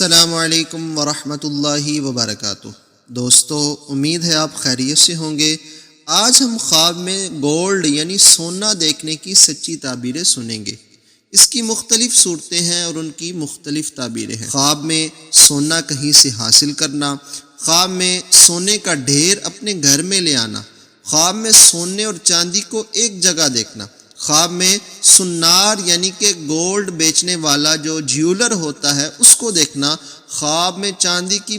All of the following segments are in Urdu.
السلام علیکم ورحمۃ اللہ وبرکاتہ۔ دوستو، امید ہے آپ خیریت سے ہوں گے۔ آج ہم خواب میں گولڈ یعنی سونا دیکھنے کی سچی تعبیریں سنیں گے۔ اس کی مختلف صورتیں ہیں اور ان کی مختلف تعبیریں ہیں۔ خواب میں سونا کہیں سے حاصل کرنا، خواب میں سونے کا ڈھیر اپنے گھر میں لے آنا، خواب میں سونے اور چاندی کو ایک جگہ دیکھنا، خواب میں سنار یعنی کہ گولڈ بیچنے والا جو جیولر ہوتا ہے اس کو دیکھنا، خواب میں چاندی کی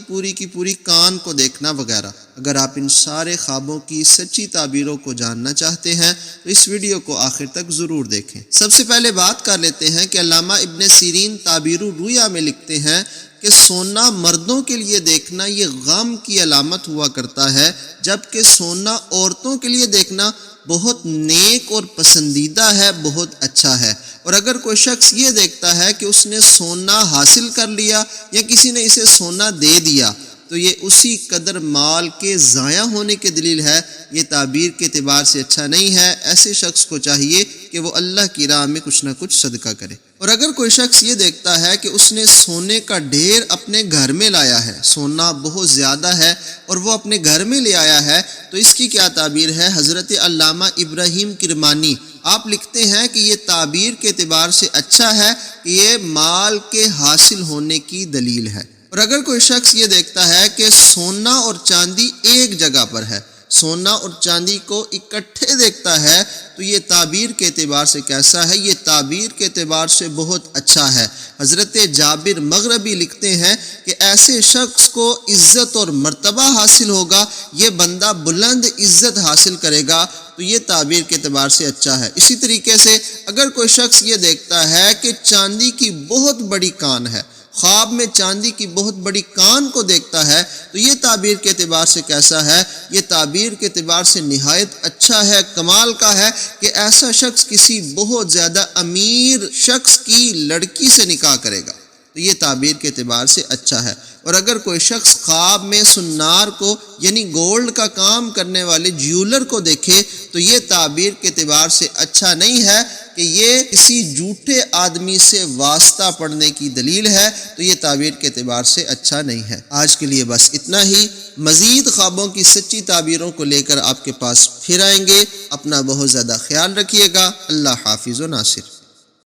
پوری کان کو دیکھنا وغیرہ۔ اگر آپ ان سارے خوابوں کی سچی تعبیروں کو جاننا چاہتے ہیں تو اس ویڈیو کو آخر تک ضرور دیکھیں۔ سب سے پہلے بات کر لیتے ہیں کہ علامہ ابن سیرین تعبیر الرؤیا میں لکھتے ہیں کہ سونا مردوں کے لیے دیکھنا یہ غم کی علامت ہوا کرتا ہے، جبکہ سونا عورتوں کے لیے دیکھنا بہت نیک اور پسندیدہ ہے، بہت اچھا ہے۔ اور اگر کوئی شخص یہ دیکھتا ہے کہ اس نے سونا حاصل کر لیا یا کسی نے اسے سونا دے دیا تو یہ اسی قدر مال کے ضائع ہونے کی دلیل ہے، یہ تعبیر کے اعتبار سے اچھا نہیں ہے۔ ایسے شخص کو چاہیے کہ وہ اللہ کی راہ میں کچھ نہ کچھ صدقہ کرے۔ اور اگر کوئی شخص یہ دیکھتا ہے کہ اس نے سونے کا ڈھیر اپنے گھر میں لایا ہے، سونا بہت زیادہ ہے اور وہ اپنے گھر میں لے آیا ہے، تو اس کی کیا تعبیر ہے؟ حضرت علامہ ابراہیم کرمانی آپ لکھتے ہیں کہ یہ تعبیر کے اعتبار سے اچھا ہے کہ یہ مال کے حاصل ہونے کی دلیل ہے۔ اور اگر کوئی شخص یہ دیکھتا ہے کہ سونا اور چاندی ایک جگہ پر ہے، سونا اور چاندی کو اکٹھے دیکھتا ہے، تو یہ تعبیر کے اعتبار سے کیسا ہے؟ یہ تعبیر کے اعتبار سے بہت اچھا ہے۔ حضرت جابر مغربی لکھتے ہیں کہ ایسے شخص کو عزت اور مرتبہ حاصل ہوگا، یہ بندہ بلند عزت حاصل کرے گا، تو یہ تعبیر کے اعتبار سے اچھا ہے۔ اسی طریقے سے اگر کوئی شخص یہ دیکھتا ہے کہ چاندی کی بہت بڑی کان ہے، خواب میں چاندی کی بہت بڑی کان کو دیکھتا ہے، تو یہ تعبیر کے اعتبار سے کیسا ہے؟ یہ تعبیر کے اعتبار سے نہایت اچھا ہے، کمال کا ہے کہ ایسا شخص کسی بہت زیادہ امیر شخص کی لڑکی سے نکاح کرے گا، تو یہ تعبیر کے اعتبار سے اچھا ہے۔ اور اگر کوئی شخص خواب میں سنار کو یعنی گولڈ کا کام کرنے والے جیولر کو دیکھے تو یہ تعبیر کے اعتبار سے اچھا نہیں ہے کہ یہ کسی جھوٹے آدمی سے واسطہ پڑھنے کی دلیل ہے، تو یہ تعبیر کے اعتبار سے اچھا نہیں ہے۔ آج کے لیے بس اتنا ہی۔ مزید خوابوں کی سچی تعبیروں کو لے کر آپ کے پاس پھر آئیں گے۔ اپنا بہت زیادہ خیال رکھیے گا۔ اللہ حافظ و ناصر۔